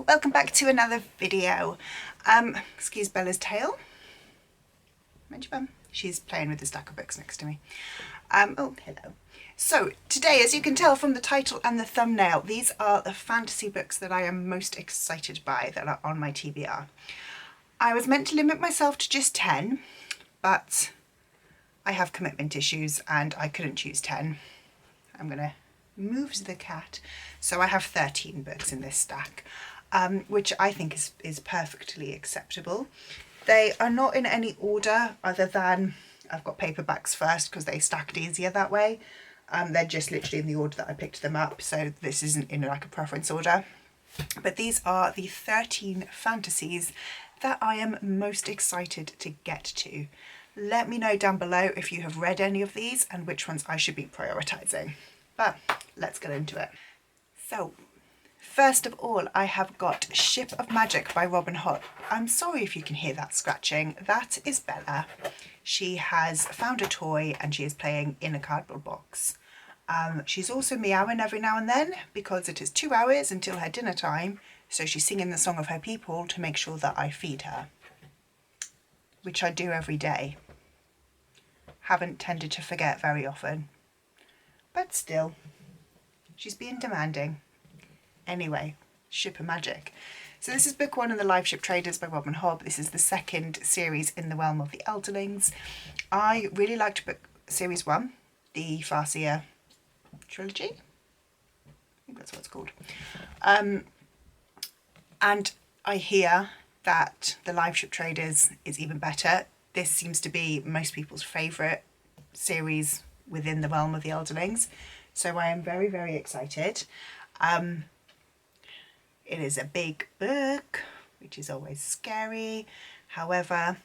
welcome back to another video. Excuse Bella's tail. Mind your bum. She's playing with the stack of books next to me. Oh, hello. So today, as you can tell from the title and the thumbnail, these are the fantasy books that I am most excited by that are on my TBR. I was meant to limit myself to just 10, but I have commitment issues and I couldn't choose 10. I'm gonna move the cat. So I have 13 books in this stack, which I think is perfectly acceptable. They are not in any order other than I've got paperbacks first because they stacked easier that way. They're just literally in the order that I picked them up, so this isn't in like a preference order. But these are the 13 fantasies that I am most excited to get to. Let me know down below if you have read any of these and which ones I should be prioritising. But let's get into it. So, first of all, I have got Ship of Magic by Robin Hobb. I'm sorry if you can hear that scratching. That is Bella. She has found a toy and she is playing in a cardboard box. She's also meowing every now and then because it is 2 hours until her dinner time, so she's singing the song of her people to make sure that I feed her, which I do every day. Haven't tended to forget very often, but still, she's being demanding. Anyway, Ship of Magic. So this is book 1 in the Live Ship Traders by Robin Hobb. This is the second series in the realm of the Elderlings. I really liked book series 1, the Farseer trilogy. I think that's what it's called. And I hear that the Live Ship Traders is even better. This seems to be most people's favourite series within the realm of the Elderlings. So I am very, very excited. It is a big book, which is always scary. However,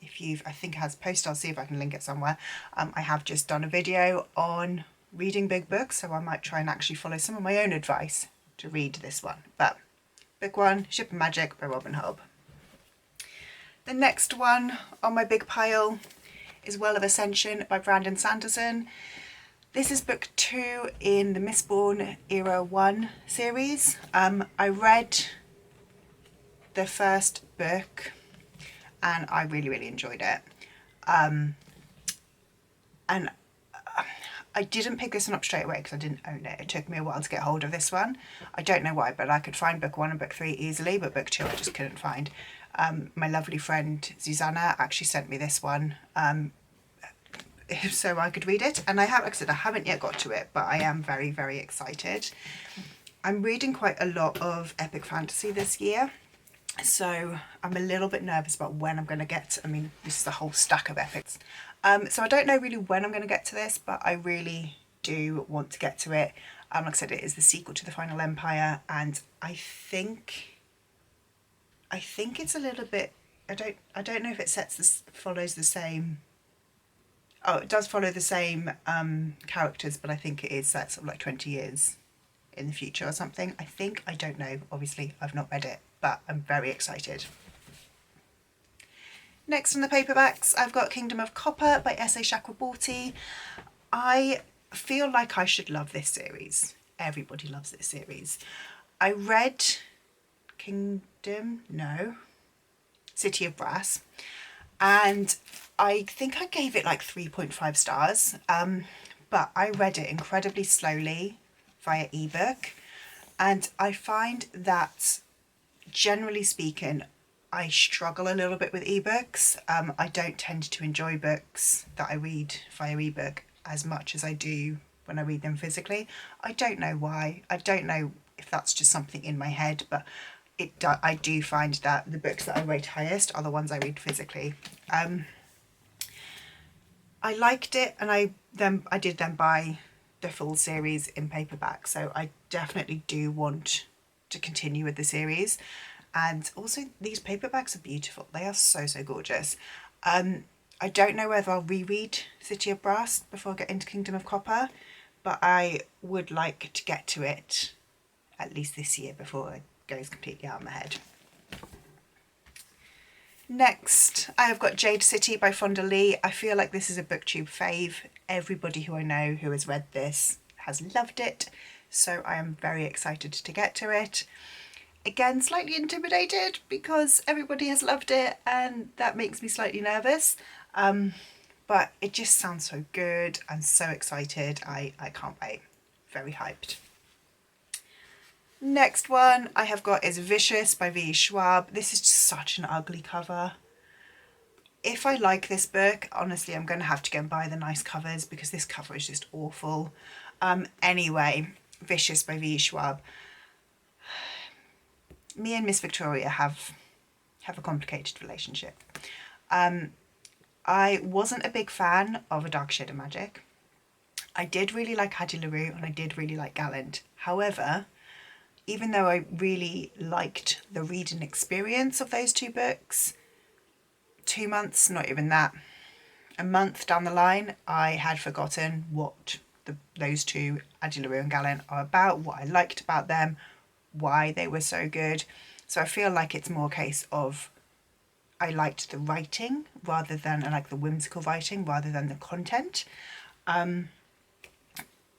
I think it has a post, I'll see if I can link it somewhere. I have just done a video on reading big books, so I might try and actually follow some of my own advice to read this one. But book 1, Ship of Magic by Robin Hobb. The next one on my big pile is Well of Ascension by Brandon Sanderson. This is book 2 in the Mistborn Era 1 series. I read the first book and I really, really enjoyed it. And I didn't pick this one up straight away because I didn't own it. It took me a while to get hold of this one. I don't know why, but I could find book 1 and book 3 easily, but book 2 I just couldn't find. My lovely friend Susanna actually sent me this one so I could read it, and I have, like I said, I haven't yet got to it, but I am very, very excited. I'm reading quite a lot of epic fantasy this year, so I'm a little bit nervous about when I'm going to get to, this is a whole stack of epics. So I don't know really when I'm going to get to this, but I really do want to get to it. Like I said, it is the sequel to The Final Empire, and I think it's a little bit, I don't know if it follows the same. Oh, it does follow the same characters, but I think it is set sort of like 20 years in the future or something. I don't know. Obviously, I've not read it, but I'm very excited. Next on the paperbacks, I've got Kingdom of Copper by S.A. Chakraborty. I feel like I should love this series. Everybody loves this series. I read City of Brass, and I think I gave it like 3.5 stars, but I read it incredibly slowly via ebook, and I find that generally speaking I struggle a little bit with ebooks. I don't tend to enjoy books that I read via ebook as much as I do when I read them physically. I don't know why. I don't know if that's just something in my head, but I do find that the books that I rate highest are the ones I read physically. I liked it, and I did then buy the full series in paperback, so I definitely do want to continue with the series. And also, these paperbacks are beautiful. They are so, so gorgeous. I don't know whether I'll reread City of Brass before I get into Kingdom of Copper, but I would like to get to it at least this year before it goes completely out of my head. Next, I have got Jade City by Fonda Lee. I feel like this is a booktube fave. Everybody who I know who has read this has loved it, so I am very excited to get to it. Again, slightly intimidated because everybody has loved it and that makes me slightly nervous. But it just sounds so good. I'm so excited. I can't wait. Very hyped. Next one I have got is Vicious by V. Schwab. This is just such an ugly cover. If I like this book, honestly, I'm going to have to go and buy the nice covers because this cover is just awful. Anyway, Vicious by V. Schwab. Me and Miss Victoria have a complicated relationship. I wasn't a big fan of A Dark Shade of Magic. I did really like Hattie LaRue and I did really like Gallant. However, even though I really liked the reading experience of those two books, 2 months, not even that, a month down the line, I had forgotten what those two, Hattie LaRue and Gallant, are about, what I liked about them, why they were so good. So I feel like it's more a case of I liked the writing rather than, I like the whimsical writing rather than the content.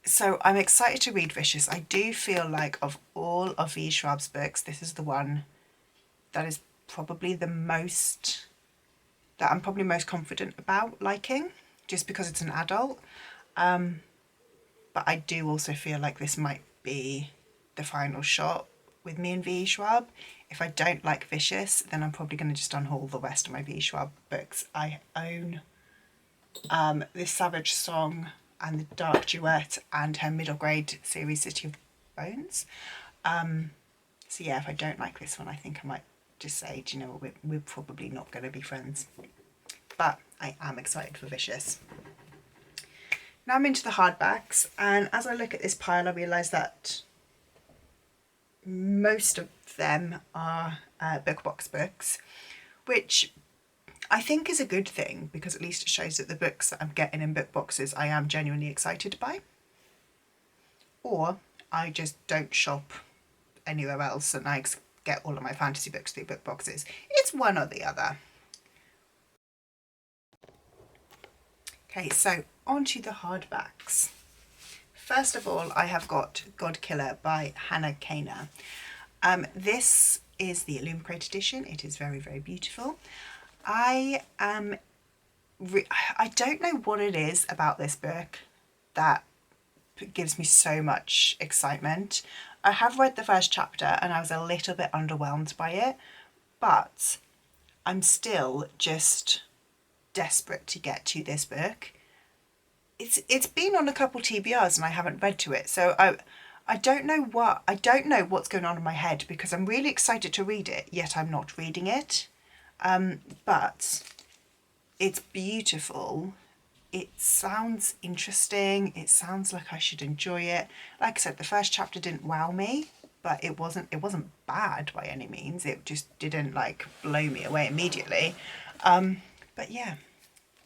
So I'm excited to read Vicious. I do feel like of all of V. Schwab's books, this is the one that is probably the most, that I'm probably most confident about liking, just because it's an adult. But I do also feel like this might be the final shot with me and V. Schwab. If I don't like Vicious, then I'm probably going to just unhaul the rest of my V. Schwab books. I own this Savage Song and the Dark Duet and her middle grade series City of Bones. So yeah, if I don't like this one, I think I might just say, do you know what, we're probably not going to be friends. But I am excited for Vicious. Now I'm into the hardbacks, and as I look at this pile, I realise that most of them are book box books, which I think is a good thing because at least it shows that the books that I'm getting in book boxes I am genuinely excited by. Or I just don't shop anywhere else and I get all of my fantasy books through book boxes. It's one or the other. Okay, so on to the hardbacks. First of all, I have got God Killer by Hannah Kaner. This is the Illumicrate edition. It is very, very beautiful. I don't know what it is about this book that gives me so much excitement. I have read the first chapter and I was a little bit underwhelmed by it, but I'm still just desperate to get to this book. It's been on a couple TBRs and I haven't read to it, so I don't know what's going on in my head because I'm really excited to read it, yet I'm not reading it. But it's beautiful. It sounds interesting. It sounds like I should enjoy it. Like I said, the first chapter didn't wow me, but it wasn't bad by any means. It just didn't like blow me away immediately. But yeah,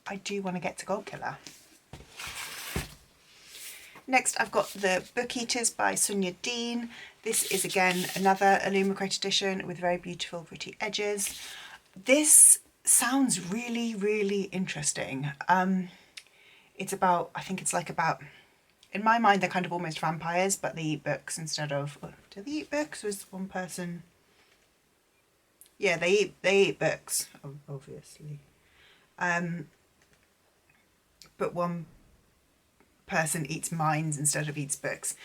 I do want to get to God Killer. Next, I've got The Book Eaters by Sonia Dean. This is again another Illumicrate edition with very beautiful, pretty edges. This sounds really, really interesting. It's about, I think it's like about, in my mind, they're kind of almost vampires, but they eat books instead of, do they eat books? Or is one person? Yeah, they eat books, obviously. But one person eats minds instead of eats books.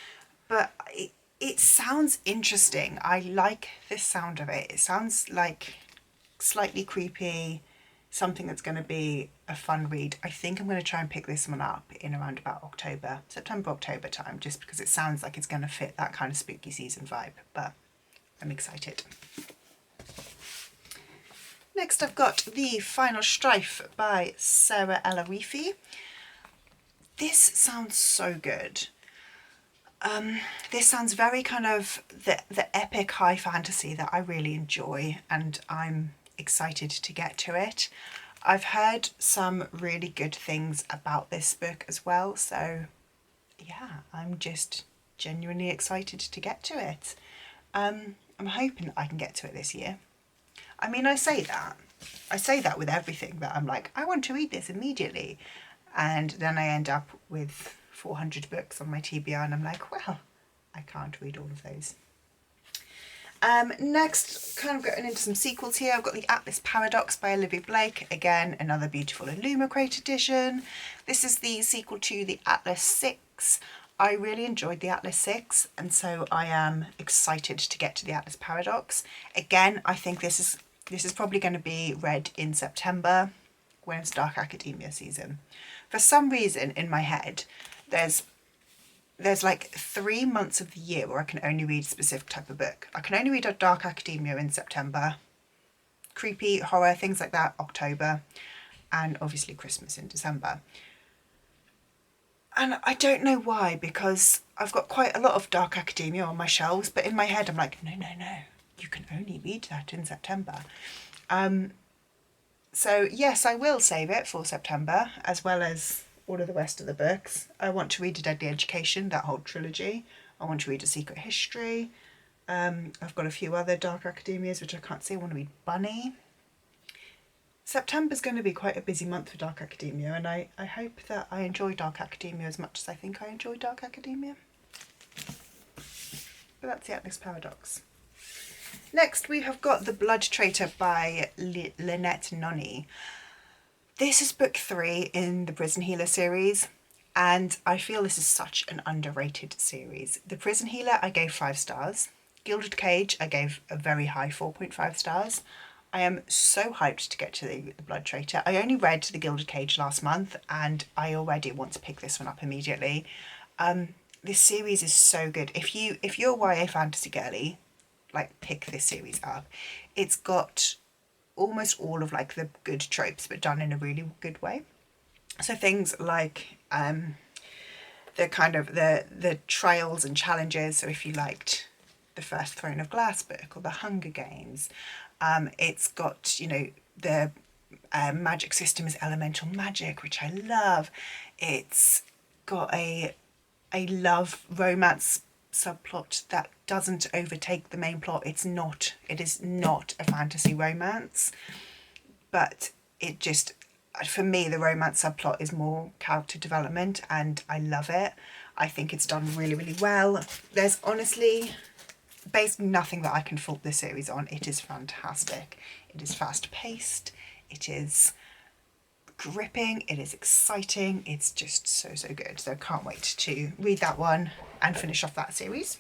But it sounds interesting. I like the sound of it. It sounds like slightly creepy, something that's going to be a fun read. I think I'm going to try and pick this one up in around about September, October time, just because it sounds like it's going to fit that kind of spooky season vibe, but I'm excited. Next I've got The Final Strife by Sarah El-Arifi. This sounds so good. This sounds very kind of the epic high fantasy that I really enjoy, and I'm excited to get to it. I've heard some really good things about this book as well, so yeah, I'm just genuinely excited to get to it. I'm hoping that I can get to it this year. I mean, I say that with everything, that I'm like, I want to read this immediately, and then I end up with 400 books on my TBR and I'm like, well, I can't read all of those. Next, kind of getting into some sequels here. I've got the Atlas Paradox by Olivia Blake. Again, another beautiful Illumicrate edition. This is the sequel to the Atlas 6. I really enjoyed the Atlas 6, and so I am excited to get to the Atlas Paradox. Again, I think this is probably going to be read in September when it's Dark Academia season. For some reason in my head, there's like 3 months of the year where I can only read a specific type of book. I can only read a Dark Academia in September, creepy, horror, things like that, October, and obviously Christmas in December. And I don't know why, because I've got quite a lot of Dark Academia on my shelves, but in my head I'm like, no, you can only read that in September. So yes, I will save it for September, as well as all of the rest of the books. I want to read A Deadly Education, that whole trilogy. I want to read A Secret History. I've got a few other Dark Academias which I can't say. I want to read Bunny. September's going to be quite a busy month for Dark Academia, and I hope that I enjoy Dark Academia as much as I think I enjoy Dark Academia. But that's the Atlas Paradox. Next we have got The Blood Traitor by Lynette Noni. This is book 3 in the Prison Healer series, and I feel this is such an underrated series. The Prison Healer I gave 5 stars. Gilded Cage I gave a very high 4.5 stars. I am so hyped to get to the Blood Traitor. I only read The Gilded Cage last month and I already want to pick this one up immediately. This series is so good. If you're a YA fantasy girly, like, pick this series up. It's got almost all of like the good tropes but done in a really good way. So things like the kind of the trials and challenges. So if you liked the first Throne of Glass book or the Hunger Games, it's got, you know, the magic system is elemental magic, which I love. It's got a love romance subplot that doesn't overtake the main plot. It is not a fantasy romance, but it just, for me, the romance subplot is more character development and I love it. I think it's done really, really well. There's honestly basically nothing that I can fault this series on. It is fantastic. It is fast paced. It is gripping. It is exciting. It's just so good. So I can't wait to read that one and finish off that series.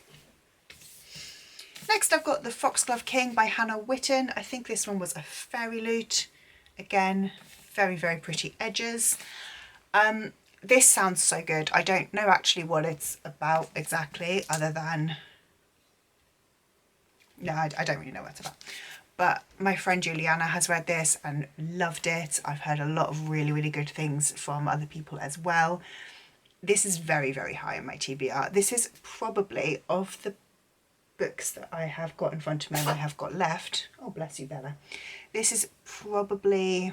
Next I've got The Foxglove King by Hannah Witten. I think this one was a fairy loot. Again, very, very pretty edges. This sounds so good. I don't know actually what it's about exactly, other than, no, I don't really know what it's about. But my friend Juliana has read this and loved it. I've heard a lot of really, really good things from other people as well. This is very, very high on my TBR. This is probably, of the books that I have got in front of me and I have got left, oh bless you Bella, this is probably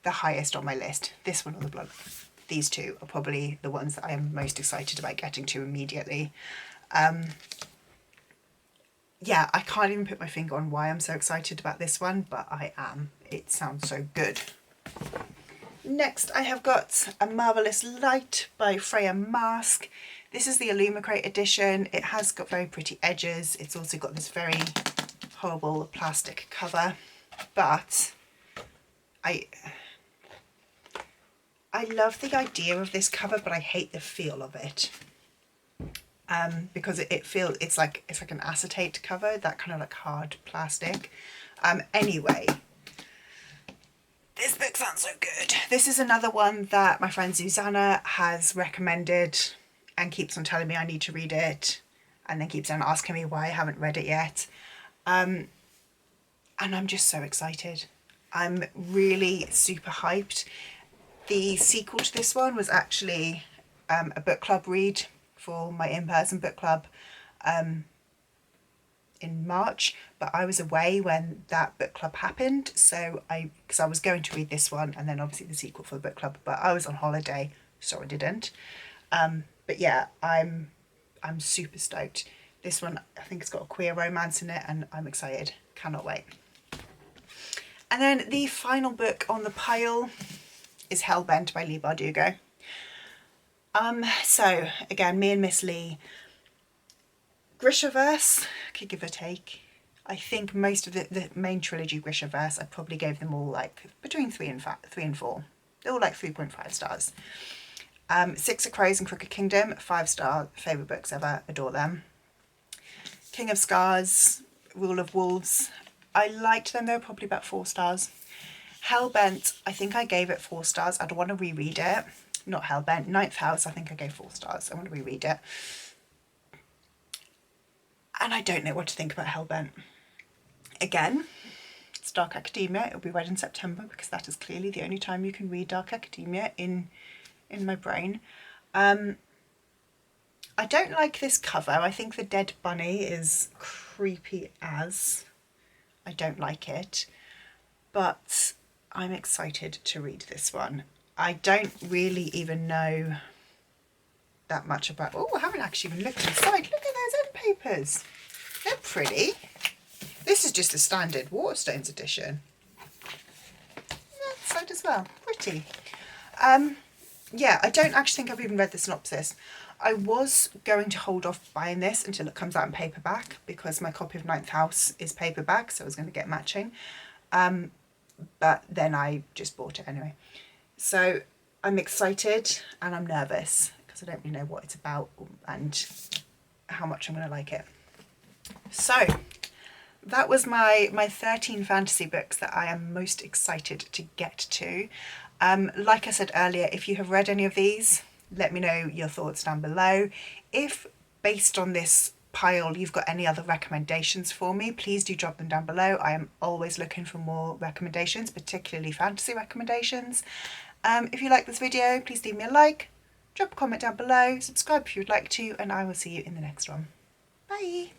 the highest on my list. This one or The Blood. These two are probably the ones that I am most excited about getting to immediately. Yeah, I can't even put my finger on why I'm so excited about this one, but I am. It sounds so good. Next I have got A Marvellous Light by Freya Mask. This is the Illumicrate edition. It has got very pretty edges. It's also got this very horrible plastic cover, but I love the idea of this cover, but I hate the feel of it. Because it's like an acetate cover, that kind of like hard plastic. Anyway, this book sounds so good. This is another one that my friend Susanna has recommended and keeps on telling me I need to read it, and then keeps on asking me why I haven't read it yet. And I'm just so excited. I'm really super hyped. The sequel to this one was actually a book club read for my in-person book club in March, but I was away when that book club happened, so because I was going to read this one and then obviously the sequel for the book club, but I was on holiday, so I didn't. But yeah, I'm super stoked. This one, I think it's got a queer romance in it and I'm excited. Cannot wait. And then the final book on the pile is Hellbent by Leigh Bardugo. So again, me and Miss Lee, Grishaverse, could give or take. I think most of the main trilogy Grishaverse, I probably gave them all like between 3 and 4. They're all like 3.5 stars. Six of Crows and Crooked Kingdom, 5-star, favourite books ever, adore them. King of Scars, Rule of Wolves, I liked them, they were probably about 4 stars. Hellbent, I think I gave it 4 stars, I'd want to reread it. Not Hellbent, Ninth House, I think I gave 4 stars, I want to reread it. And I don't know what to think about Hellbent. Again, it's Dark Academia, it'll be read in September because that is clearly the only time you can read Dark Academia in my brain. I don't like this cover. I think the dead bunny is creepy as. I don't like it, but I'm excited to read this one. I don't really even know that much about, oh, I haven't actually even looked inside. Look at those end papers. They're pretty. This is just a standard Waterstones edition. That side as well, pretty. Yeah, I don't actually think I've even read the synopsis. I was going to hold off buying this until it comes out in paperback because my copy of Ninth House is paperback, so I was going to get matching. But then I just bought it anyway. So I'm excited and I'm nervous because I don't really know what it's about and how much I'm going to like it. So that was my 13 fantasy books that I am most excited to get to. Like I said earlier, if you have read any of these, let me know your thoughts down below. If based on this pile you've got any other recommendations for me, please do drop them down below. I am always looking for more recommendations, particularly fantasy recommendations. If you like this video, please leave me a like, drop a comment down below, subscribe if you would like to, and I will see you in the next one. Bye!